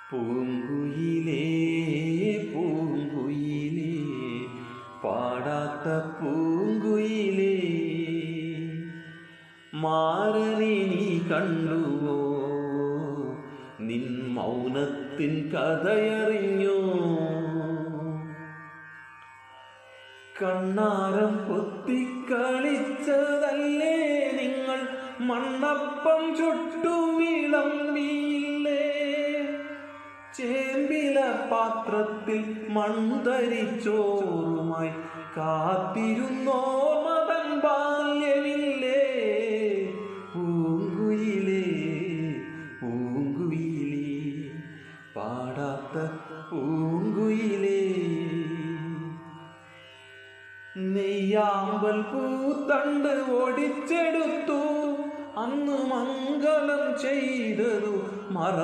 പൂങ്കുയിലേ പൂങ്കുയിലേ പാടാത്ത പൂങ്കുയിലേ, മാരനെ നീ കണ്ടുവോ? നിൻ മൗനത്തിൻ കഥയറിഞ്ഞോ? കണ്ണാരം പൊത്തിക്കളിച്ചതല്ലേ നിങ്ങൾ, മണ്ണപ്പം ചുട്ടു വിളമ്പിയില്ലേ? ചേമ്പില പാത്രത്തിൽ മൺതരിച്ചോറുമായി കാത്തിരുന്നോ മതൻ ബാല്യമില്ലേ? പൂങ്കുയിലേ പൂങ്കുയിലേ പാടാത്ത പൂങ്കുയിലേ, നെയ്യാമ്പൽ പൂത്തണ്ട് ഓടിച്ചെടുത്തു, അന്ന് മംഗളം ചെയ്തതു മറന്നു.